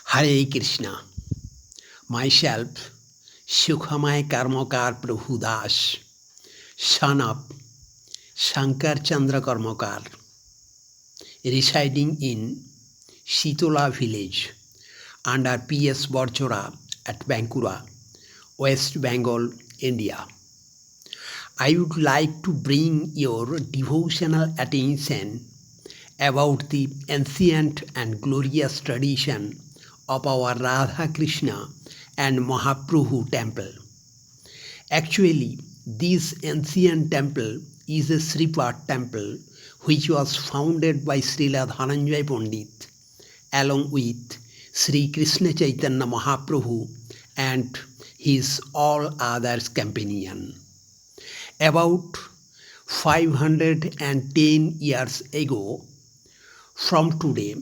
Hare Krishna. Myself, Sukhamay Karmakar Prabhu Das, son of Shankar Chandra Karmakar, residing in Shitola village under P.S. Borchora at Bankura, West Bengal, India. I would like to bring your devotional attention about the ancient and glorious tradition of our Radha Krishna and Mahaprabhu temple. Actually, this ancient temple is a Sripat temple which was founded by Srila Dhananjay Pandit along with Sri Krishna Chaitanya Mahaprabhu and his all others companion. About 510 years ago from today,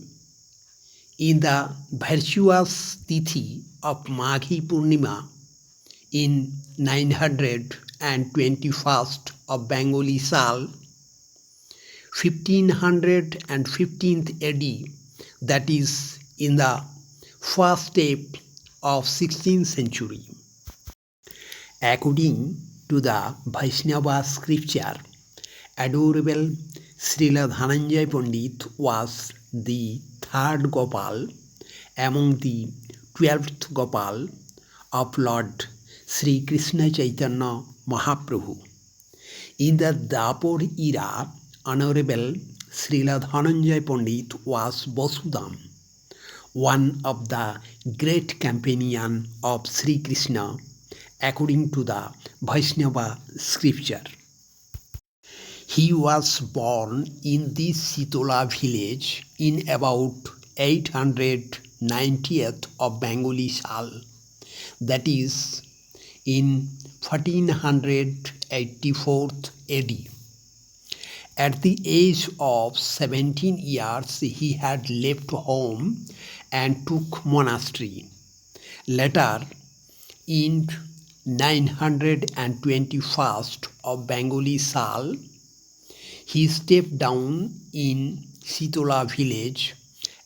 in the virtuous tithi of Maghi Purnima in 921st of Bengali Sal, 1515th AD, that is in the first step of 16th century. According to the Vaishnava scripture, adorable Srila Dhananjay Pandit was the third Gopal among the 12th Gopal of Lord Sri Krishna Chaitanya Mahaprabhu. In the Dapur era, Honorable Srila Dhananjay Pandit was Vasudam, one of the great companion of Sri Krishna according to the Vaishnava scripture. He was born in this Sitola village in about 890th of Bengali Sal, that is in 1484 AD. At the age of 17 years, he had left home and took monastery. Later, in 921st of Bengali Sal, he stepped down in Sitola village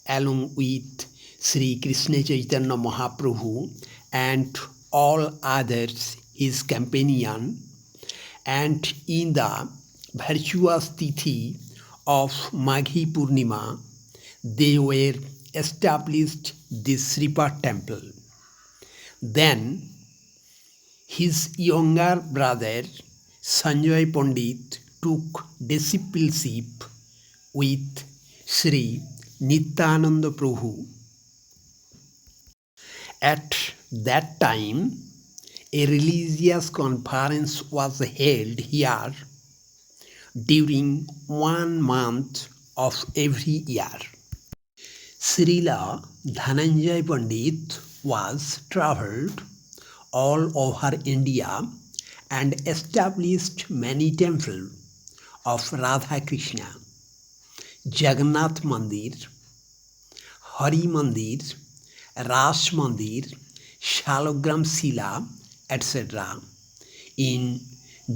along with Sri Krishna Chaitanya Mahaprabhu and all others his companion, and in the virtuous tithi of Maghi Purnima they were established this Sripat temple. Then his younger brother Sanjay Pandit took discipleship with Sri Nityananda Prabhu. At that time, a religious conference was held here during 1 month of every year. Srila Dhananjay Pandit was travelled all over India and established many temples of Radha Krishna, Jagannath Mandir, Hari Mandir, Ras Mandir, Shalogram Sila, etc. in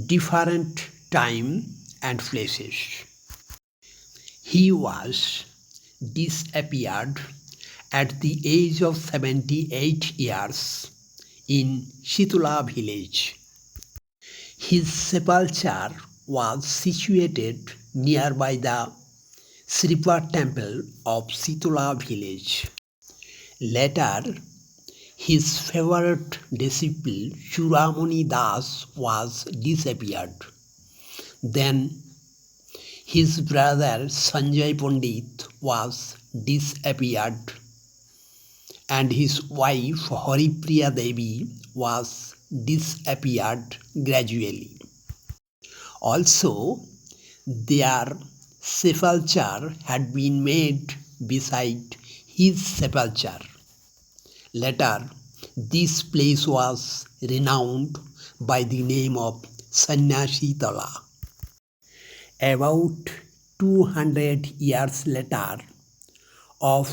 different time and places. He was disappeared at the age of 78 years in Shitola village. His sepulchre was situated nearby the Sripat temple of Shitola village. Later, his favorite disciple Churamani Das was disappeared. Then his brother Sanjay Pandit was disappeared and his wife Haripriya Devi was disappeared gradually. Also, their sepulchre had been made beside his sepulchre. Later, this place was renowned by the name of Sannyasi Tala. About 200 years later of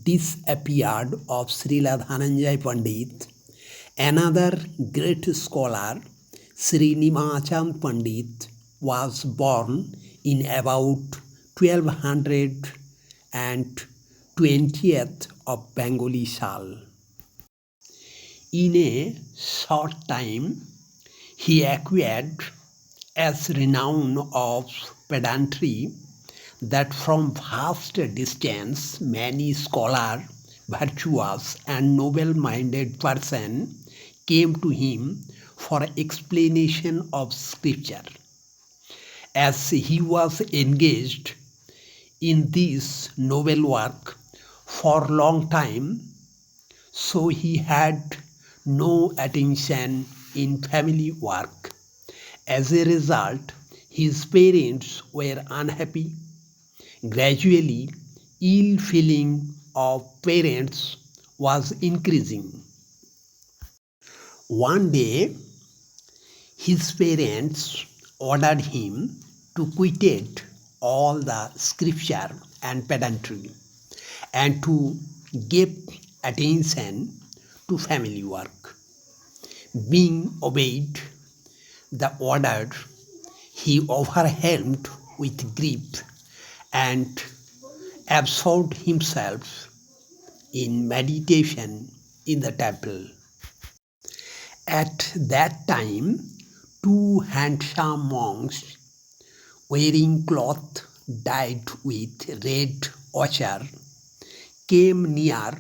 disappeared of Srila Dhananjay Pandit, another great scholar, Sri Nimachand Pandit, was born in about 1200 and 20th of Bengali Sal. In a short time, he acquired as renown of pedantry that from vast distance many scholar, virtuous and noble-minded person came to him for explanation of scripture. As he was engaged in this noble work for long time, so he had no attention in family work. As a result, his parents were unhappy. Gradually, ill feeling of parents was increasing. One day, his parents ordered him to quit all the scripture and pedantry and to give attention to family work. Being obeyed the order, he overwhelmed with grief and absorbed himself in meditation in the temple. At that time, two handsome monks wearing cloth dyed with red ochre came near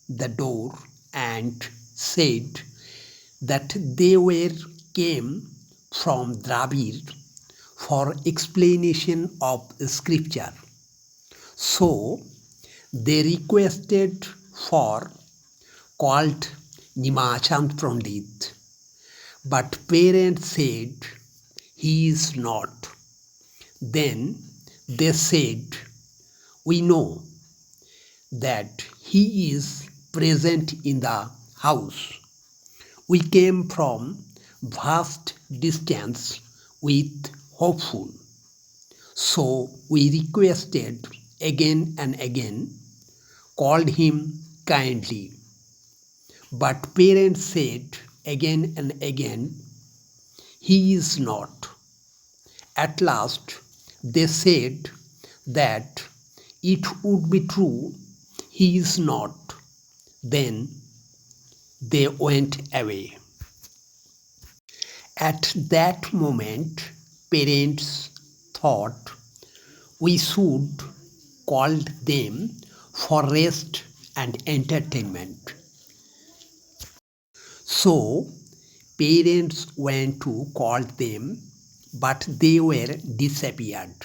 the door and said that they were came from Dravid for explanation of scripture. So they requested for called Nimachand Pandit, but parents said he is not. Then they said, we know that he is present in the house. We came from vast distance with hopeful. So we requested again and again, called him kindly. But parents said again and again, he is not. At last, they said that it would be true, he is not. Then they went away. At that moment, parents thought we should call them for rest and entertainment. So, parents went to call them, but they were disappeared.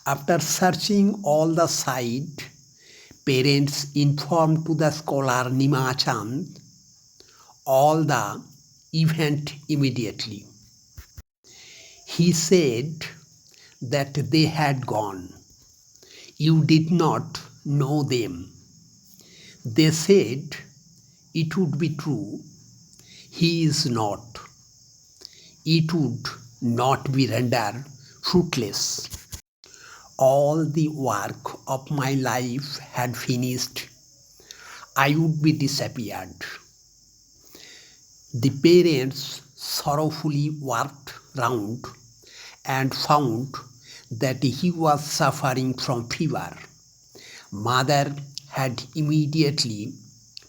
After searching all the side, parents informed to the scholar Nimachand all the event immediately. He said that they had gone. You did not know them. They said it would be true. He is not. It would not be rendered fruitless. All the work of my life had finished. I would be disappeared. The parents sorrowfully walked round and found that he was suffering from fever. Mother had immediately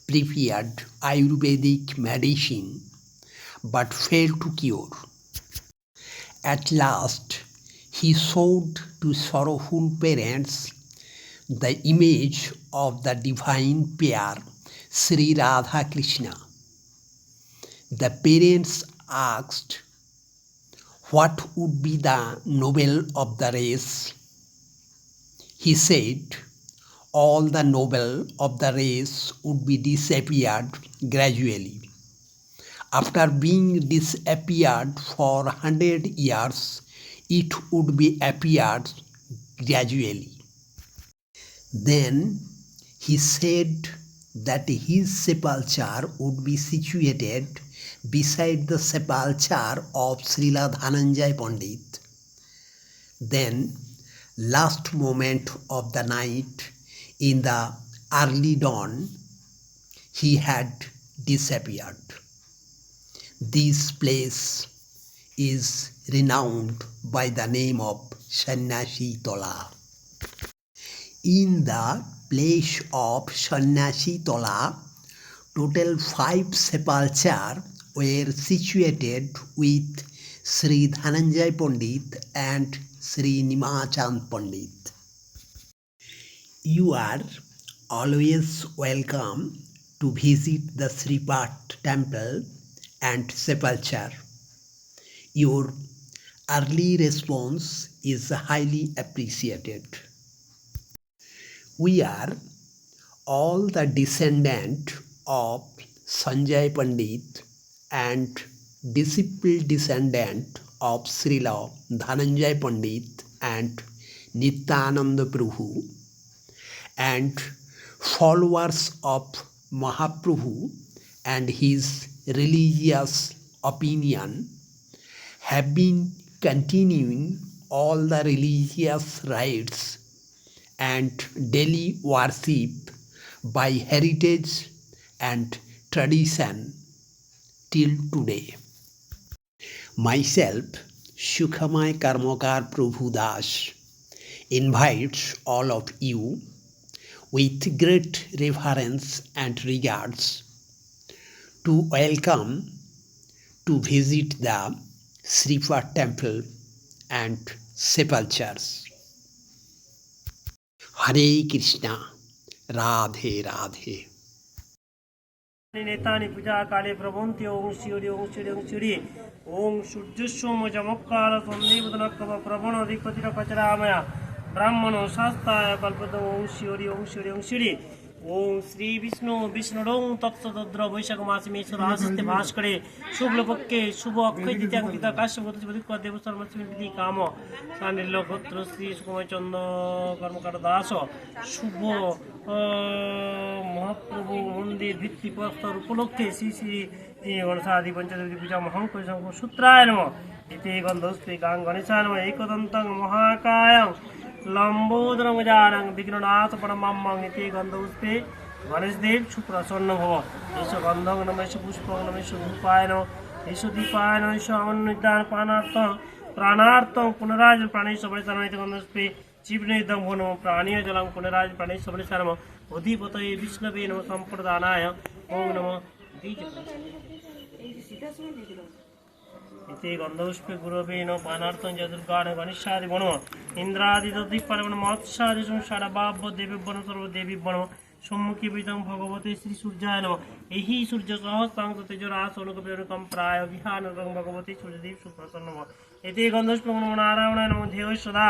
prepared Ayurvedic medicine but failed to cure. At last, he showed to sorrowful parents the image of the divine pair Sri Radha Krishna. The parents asked what would be the noble of the race. He said all the noble of the race would be disappeared gradually. After being disappeared for 100 years, it would be appeared gradually. Then he said that his sepulchre would be situated beside the sepulchre of Srila Dhananjay Pandit. Then, last moment of the night, in the early dawn, he had disappeared. This place is renowned by the name of Sannyasi Tola. In the place of Sannyasi Tola. Total 5 sepulchres were situated with Sri Dhananjay Pandit and Sri Nimachand Pandit. You are always welcome to visit the Sripat temple and sepulchre. Your early response is highly appreciated. We are all the descendant of Sanjay Pandit and disciple descendant of Srila Dhananjay Pandit and Nityananda Prabhu and followers of Mahaprabhu and his religious opinion have been continuing all the religious rites and daily worship by heritage and tradition till today. Myself, Sukhamay Karmakar Prabhu Das, invites all of you with great reverence and regards to welcome to visit the Sripat temple and sepulchres. Hare Krishna, Radhe Radhe. नेतानि पूजा काले प्रभन्ति ओं शिवरि ओं शिवरि ओं शिवरि ओं सूर्यस्वम जमक्काल सन्देवदनकव प्रवण अधिपतिर कचरामया ब्राह्मणो शास्ताय कल्पतो ओं शिवरि ओं शिवरि ओं शिवरि ओं श्री विष्णु विष्णुडों तत्सद्र वैशाख मासे मेश्वर आशिष्टे भास्करे शुक्लपक्षे शुभ अक्षय द्वितीयां पिता काश्यपति बदिक देवशर्मस्मिति काम सानिल्य गोत्र श्री सुकुमार चंद्र कर्मकार दास शुभ মহাপ্রভু মন্দির ভিত্তি প্রস্তর উপলক্ষে শ্রী শ্রী গণেশাদি পঞ্চদেবী পূজা মহাঙ্কর সূত্রায় নম ইতি গন্ধস্তে গাং গণেশায় নম একদন্তং মহাকায়ং লম্বোদরং জানং বিঘ্ননাথ পরমাম্মং ইতি গন্ধস্তে গণেশদেব সুপ্রসন্ন ভব এস গন্ধং নমেশ পুষ্পং নমেশ ধূপায় নম এস দীপায় নম এস অন্নদান প্রাণার্থং পুনরাজ প্রাণেশ সবরিতান ইতি গন্ধস্তে জীবনেদং নম প্রাণীয় জলং পুনরাজ প্রাণেশ সবরিতান অধিপতয়ে বিষ্ণবে নম সম্প্রদানায় ওং নম ইতি গন্ধপুষ্পে গুরবে নম পানার্থং যদুর্গাণ গণেশাদি বন ইন্দ্রাদি দধিপরম মৎস্যাদি সংসারা বাব্য দেবী বন সর্বদেবী বন সম্মুখী বিদং ভগবতে শ্রী সূর্যায় নম এই সূর্য সহস্রাং তেজরাস অনুকপে অনুকম প্রায় বিহানগং ভগবতে সূর্যদেব সুপ্রসন্ন এতে গন্ধপুষ্প নম নারায়ণায় নম ধ্যেয় সদা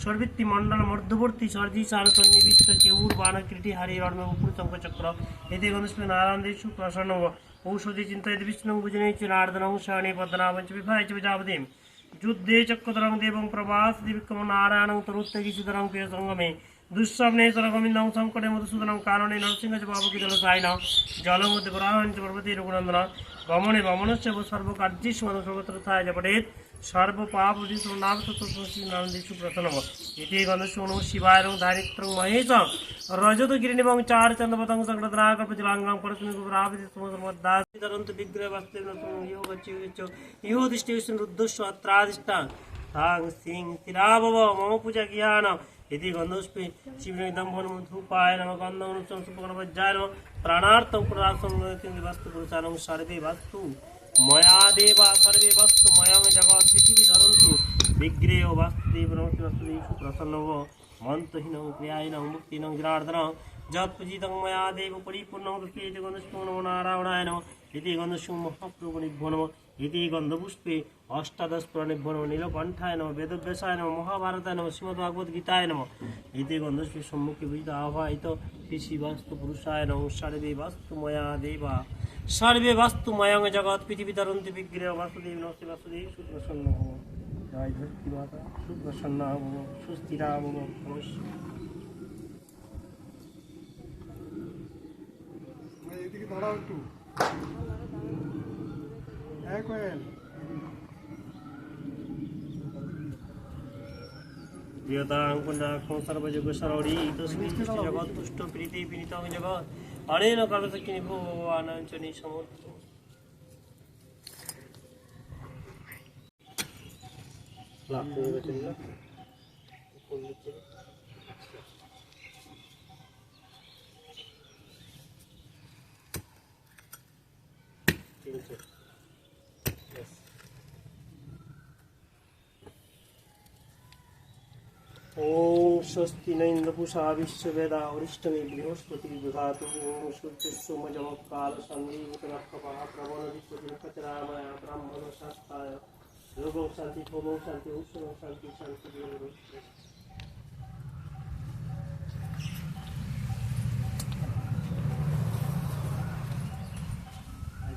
সর্বৃত্তি মণ্ডল মধ্যবর্তী সর্জি সারসন্নিবিষ্ট কেউর বাণকৃতি হারি অর্ম উপর চক্র এতে গন্ধপুষ্প নারায়ণ দেব সুপ্রসন্ন ঔষধি চিন্তায় বিষ্ণু ভুজনে চিরার্দনং শরণে পদ্মনাভঞ্চ বিভায় চ বিজাপতিম যুদ্ধে চক্রতরং দেবং প্রভাস দিবিক্রম নারায়ণং তরুত্তগী সুতরং প্রিয় সঙ্গমে দুঃস্বপ্নে সরগমিন্দং সংকটে মধুসূদনং কারণে নরসিংহ চ পাবকি জল সাইনা জলমধ্যে বরাহঞ্চ পর্বতী রঘুনন্দন গমনে বমনশ্চ সর্বকার্যেষু সর্বত্র থায় জপটেত সর্বপাপ নাম শ্রী নারায়ণ প্রসন্ন ইতি গন্ধস্ব নম শিবায় ধারিত্রং মহেশ রজত গিরিনিবং চার চন্দ্রপতং সংক্রান্তরাকল্পতিলাঙ্গং পরস্মিদাস বিগ্রহ বাস্তেব ইহ দৃষ্টি রুদ্ধস্ব অত্রাদিষ্টাং থাং সিং তিরাবব মম পূজা জ্ঞান ইতি গন্ধস্পে শিবনিদম ভনম ধূপায় নম গন্ধং সুপগণপজ্জায় নম প্রাণার্থং পুরাসং বাস্তু পুরুষানং সর্বে বাস্তু ময়া দেবা সর্বে বস্তু ময়ং জগৎ পৃথিবী ধরন্তু বিগ্রহ বাস্তুদেব নমস্তে বাস্তুদেব সুপ্রসন্ন মন্ত্রহীনং ক্রিয়াহীনং মুক্তিনং জনার্দনং যৎপূজিতং ময়া দেব পরিপূর্ণং ইতি গন্ধস্ব নম নারায়ণায় নম ইতি গন্ধস্ব মহাপ্রভু নিভ্যো নম ইতি গন্ধপুষ্পে অষ্টাদশ প্রণিভ্যো নম নীলকণ্ঠায় নম বেদব্যাসায় নম মহাভারতায় নম শ্রীমদ্ভাগবত গীতায় নম ইতি গন্ধস্বে সম্মুখে বিহিত আহ্বায়িত ঋষি বাস্তু পুরুষায় নম সর্বে বাস্তু ময়া দেবা সর্বে বাস্তু ময়ং জগৎ পৃথিবী তরন্তি বিগ্রহ বাসুদেব নমস্তে বাসুদেব সুপ্রসন্ন ভব জয় ধরতি মাতা সুপ্রসন্ন ভব সুস্থিরা ভব এদিকে দাঁড়াও একটু এক ওয়েল প্রিয়তাং পুণ্যাখ্যং সর্বযোগ সরৌরি তস্মিং জগৎ তুষ্ট প্রীতি বিনীতং জগৎ অনেন কালশক্তি নিভো ভগবানাঞ্চনি সমর্থ তিনটে। Yes. ওম স্বস্তি ন ইন্দ্রপুষা বিশ্ববেদা অরিষ্টমে বৃহস্পতি বিঘাতু ওম সূর্যস্যমজমকাল সন্ধিমুতরক্ষপা প্রবণদিপতিমুখচরাময়া ব্রাহ্মণ শাস্তায় যোগং শান্তি হোমং শান্তি উৎসবং শান্তি শান্তি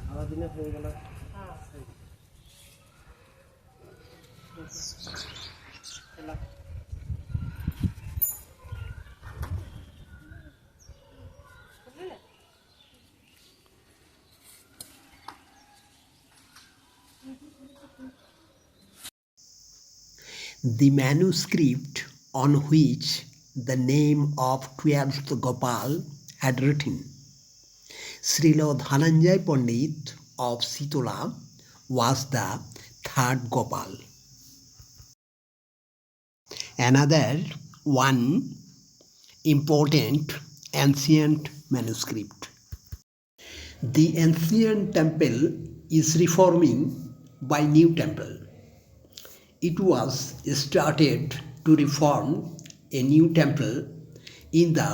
সারাদিনে হয়ে গেল। The manuscript on which the name of 12th Gopal had written, Srila Dhananjay Pandit of Sitola was the third Gopal. Another one important ancient manuscript. The ancient temple is reforming by new temple. It was started to reform a new temple in the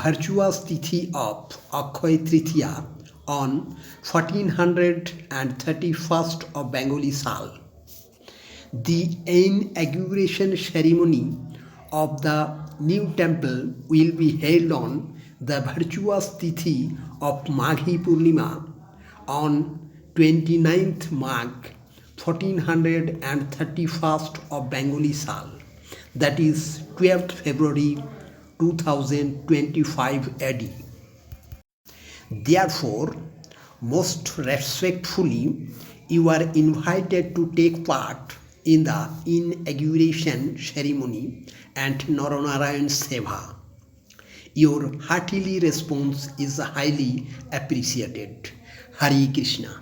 virtuous Tithi of Akshaya Tritiya on 1431st of Bengali Sal. The inauguration ceremony of the new temple will be held on the virtuous Tithi of Maghi Purnima on 29th Magh 1431st of Bengali Sal, that is 12th February 2025 AD. Therefore, most respectfully, you are invited to take part in the inauguration ceremony and Naranarayan Seva. Your hearty response is highly appreciated. Hare Krishna.